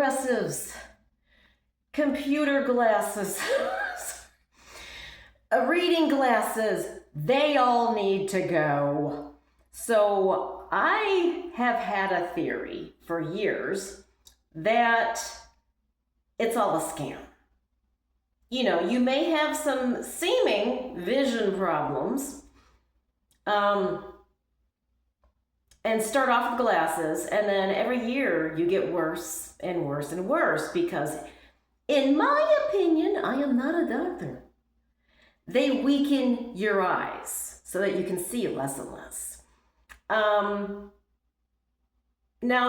progressives, computer glasses, reading glasses, they all need to go. So I have had a theory for years that it's all a scam. You know, you may have some seeming vision problems, and start off with glasses, and then every year you get worse and worse and worse because, in my opinion, I am not a doctor. They weaken your eyes so that you can see less and less. Now,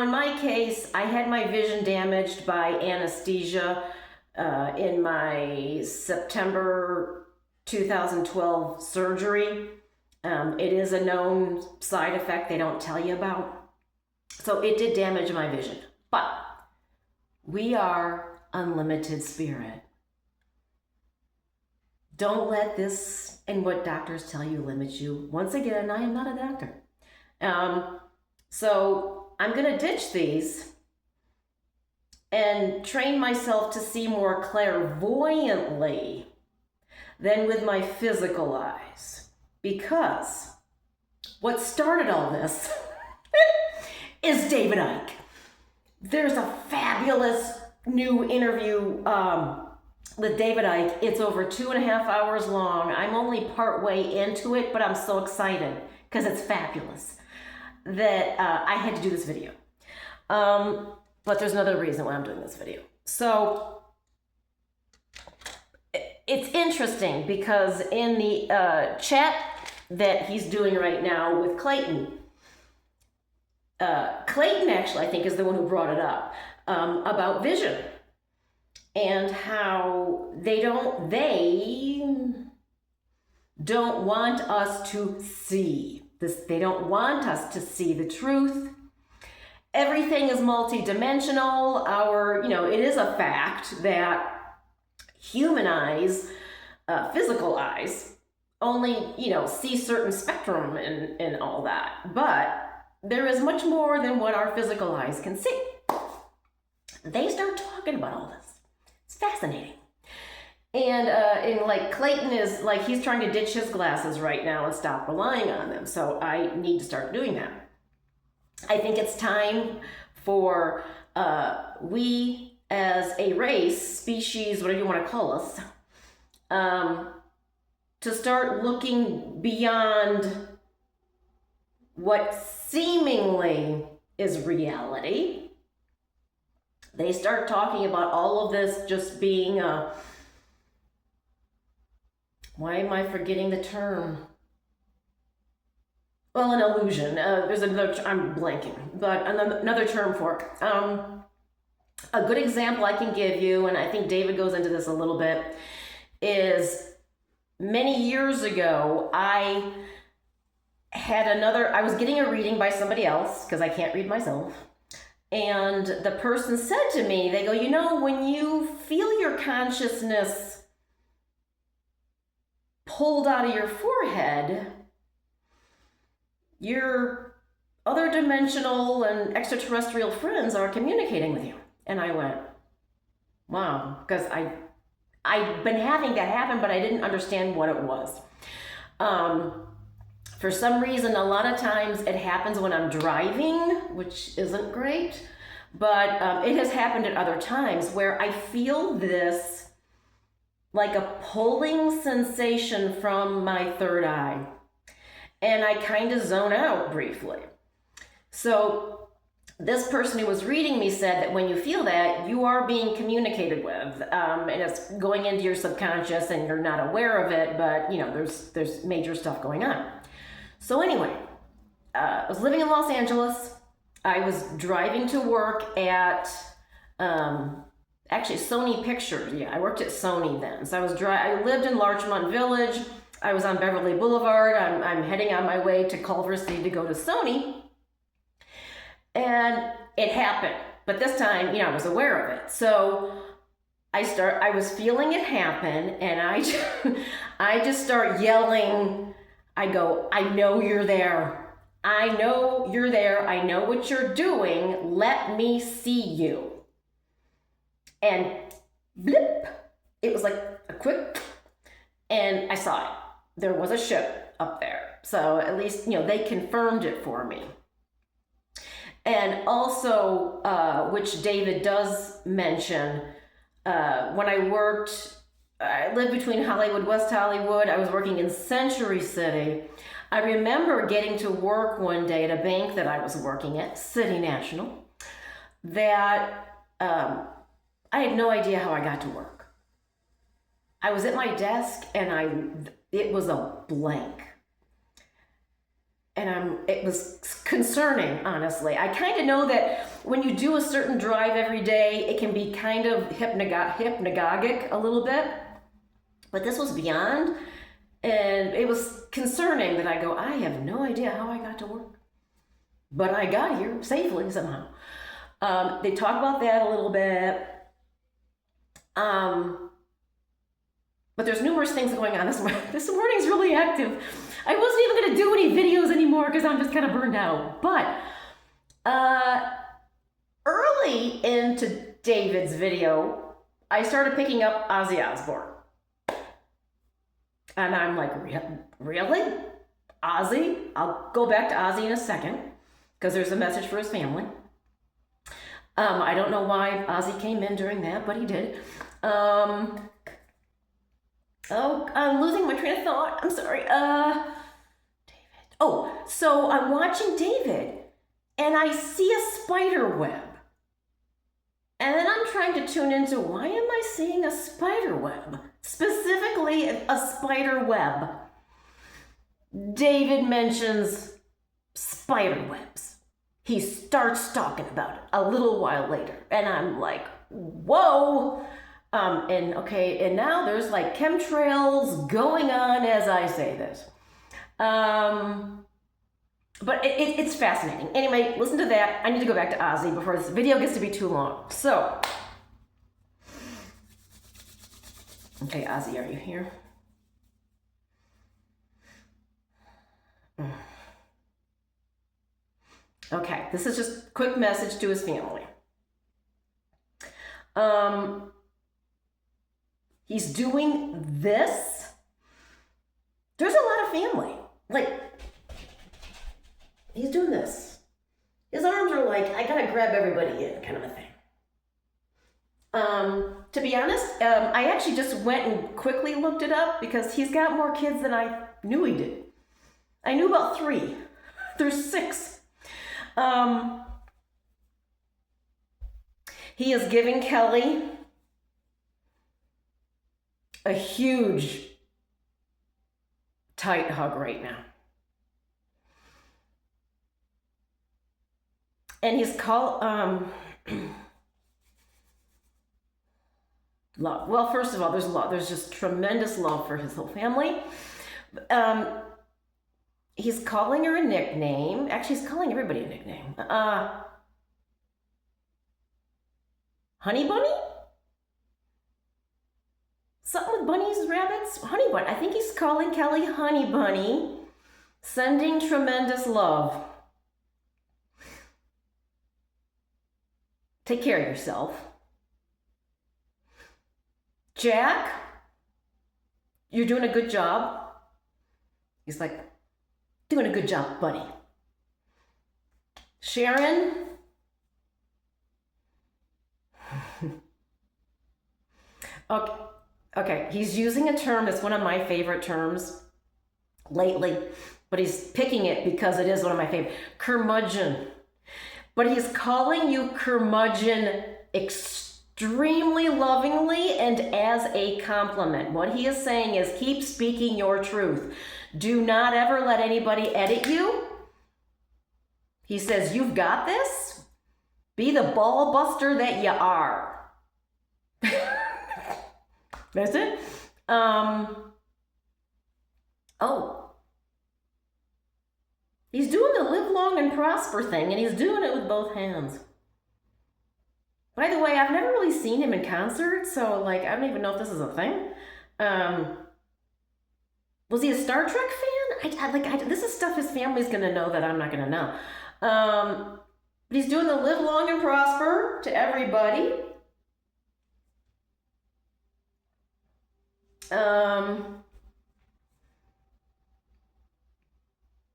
in my case, I had my vision damaged by anesthesia in my September 2012 surgery. It is a known side effect they don't tell you about. So it did damage my vision. But we are unlimited spirit. Don't let this and what doctors tell you limit you. Once again, I am not a doctor. So I'm going to ditch these and train myself to see more clairvoyantly than with my physical eyes. Because what started all this is David Icke. There's a fabulous new interview with David Icke. It's over 2.5 hours long. I'm only part way into it, but I'm so excited because it's fabulous that I had to do this video. But there's another reason why I'm doing this video. So it's interesting because in the chat that he's doing right now with Clayton, Clayton actually I think is the one who brought it up about vision and how they don't want us to see this. They don't want us to see the truth. Everything is multidimensional. It is a fact that human eyes, physical eyes, only, see certain spectrum and all that. But there is much more than what our physical eyes can see. They start talking about all this. It's fascinating. And like Clayton is like, he's trying to ditch his glasses right now and stop relying on them. So I need to start doing that. I think it's time for we as a race, species, whatever you want to call us, to start looking beyond what seemingly is reality. They start talking about all of this just being why am I forgetting the term? Well, an illusion. There's another, I'm blanking, but another term for it. A good example I can give you, and I think David goes into this a little bit, is many years ago, I was getting a reading by somebody else, because I can't read myself, and the person said to me, they go, when you feel your consciousness pulled out of your forehead, your other dimensional and extraterrestrial friends are communicating with you. And I went, wow, because I've been having that happen, but I didn't understand what it was. For some reason, a lot of times it happens when I'm driving, which isn't great, but it has happened at other times where I feel this like a pulling sensation from my third eye. And I kind of zone out briefly. So this person who was reading me said that when you feel that, you are being communicated with, and it's going into your subconscious and you're not aware of it, but there's major stuff going on. So anyway, I was living in Los Angeles. I was driving to work at, actually Sony Pictures. Yeah, I worked at Sony then. So I lived in Larchmont Village. I was on Beverly Boulevard. I'm heading on my way to Culver City to go to Sony. And it happened. But this time, I was aware of it. So I was feeling it happen, and I just start yelling. I go, I know you're there. I know you're there. I know what you're doing. Let me see you. and blip, it was like a quick, and I saw it. There was a ship up there. So at least, they confirmed it for me. And also, which David does mention, when I lived between Hollywood, West Hollywood. I was working in Century City. I remember getting to work one day at a bank that I was working at, City National, that I had no idea how I got to work. I was at my desk and it was a blank. And it was concerning, honestly. I kind of know that when you do a certain drive every day, it can be kind of hypnagogic a little bit. But this was beyond. And it was concerning that I go, I have no idea how I got to work. But I got here safely somehow. They talk about that a little bit. But there's numerous things going on this morning. This morning's really active. I wasn't even going to do any videos anymore because I'm just kind of burned out. But early into David's video, I started picking up Ozzy Osbourne. And I'm like, really? Ozzy? I'll go back to Ozzy in a second because there's a message for his family. I don't know why Ozzy came in during that, but he did. Oh, I'm losing my train of thought. I'm sorry. David. Oh, so I'm watching David and I see a spider web. And then I'm trying to tune into, why am I seeing a spider web? Specifically, a spider web. David mentions spider webs. He starts talking about it a little while later. And I'm like, whoa. And now there's like chemtrails going on as I say this. But it's fascinating. Anyway, listen to that. I need to go back to Ozzy before this video gets to be too long. So, okay, Ozzy, are you here? Okay, this is just a quick message to his family. He's doing this. There's a lot of family. Like, he's doing this. His arms are like, I gotta grab everybody in, kind of a thing. To be honest, I actually just went and quickly looked it up because he's got more kids than I knew he did. I knew about 3. There's 6. He is giving Kelly a huge, tight hug right now. And he's love. Well, first of all, there's love. There's just tremendous love for his whole family. He's calling her a nickname. Actually, he's calling everybody a nickname. Honey Bunny? Something with bunnies, rabbits? Honey Bunny. I think he's calling Kelly Honey Bunny. Sending tremendous love. Take care of yourself. Jack, you're doing a good job. He's like, doing a good job, buddy. Sharon. Okay, he's using a term that's one of my favorite terms lately, but he's picking it because it is one of my favorite. Curmudgeon. But he's calling you curmudgeon extremely lovingly and as a compliment. What he is saying is keep speaking your truth. Do not ever let anybody edit you. He says, you've got this. Be the ball buster that you are. That's it. He's doing the live long and prosper thing, and he's doing it with both hands. By the way, I've never really seen him in concert, so I don't even know if this is a thing. Was he a Star Trek fan? This is stuff his family's gonna know that I'm not gonna know. But he's doing the live long and prosper to everybody.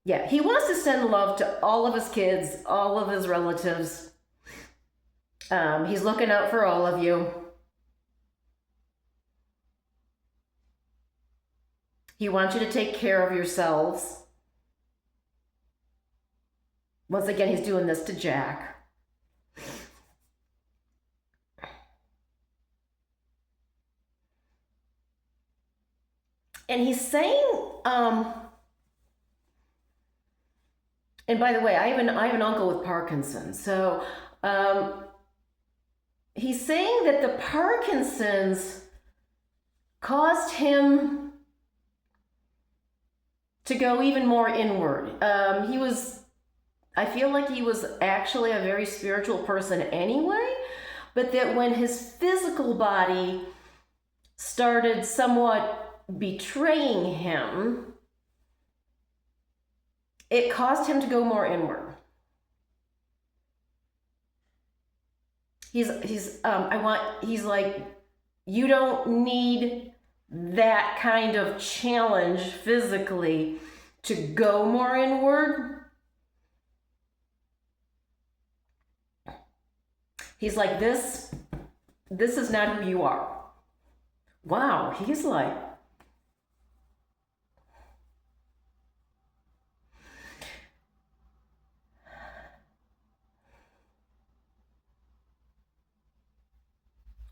Yeah, he wants to send love to all of his kids, all of his relatives. He's looking out for all of you. He wants you to take care of yourselves. Once again, he's doing this to Jack. And he's saying, and by the way, I have an uncle with Parkinson's. So he's saying that the Parkinson's caused him to go even more inward. I feel like he was actually a very spiritual person anyway, but that when his physical body started somewhat betraying him, it caused him to go more inward. He's like, you don't need that kind of challenge physically to go more inward. He's like, this is not who you are. Wow, he's like,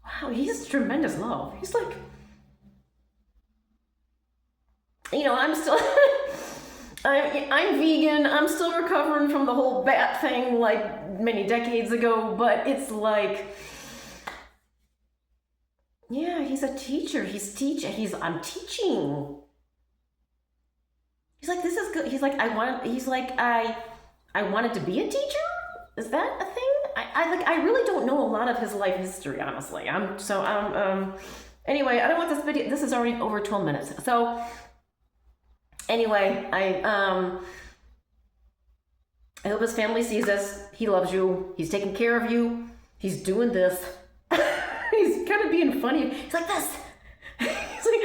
wow, he's tremendous love. He's like, I'm still, I'm vegan. I'm still recovering from the whole bat thing like many decades ago, but it's like, yeah, he's a teacher. I'm teaching. He's like, this is good. He's like, I wanted to be a teacher. Is that a thing? I really don't know a lot of his life history, honestly. Anyway, I don't want this video. This is already over 12 minutes. So anyway, I hope his family sees this. He loves you. He's taking care of you. He's doing this. He's kind of being funny. He's like this. He's like,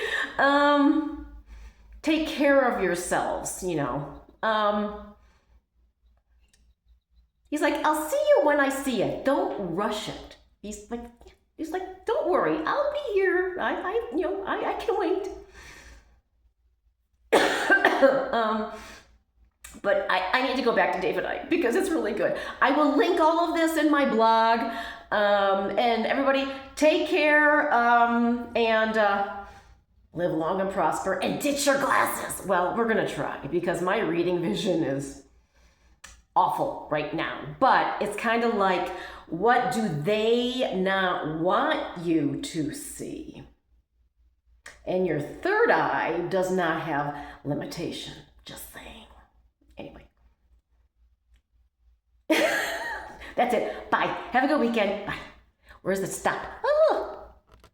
take care of yourselves, He's like, I'll see you when I see you. Don't rush it. He's like, don't worry. I'll be here. I can wait. But I need to go back to David Icke because it's really good. I will link all of this in my blog. And everybody take care and live long and prosper and ditch your glasses. Well, we're going to try because my reading vision is awful right now. But it's kind of like, what do they not want you to see? And your third eye does not have limitation. Just saying. Anyway. That's it. Bye. Have a good weekend. Bye. Where's the stop?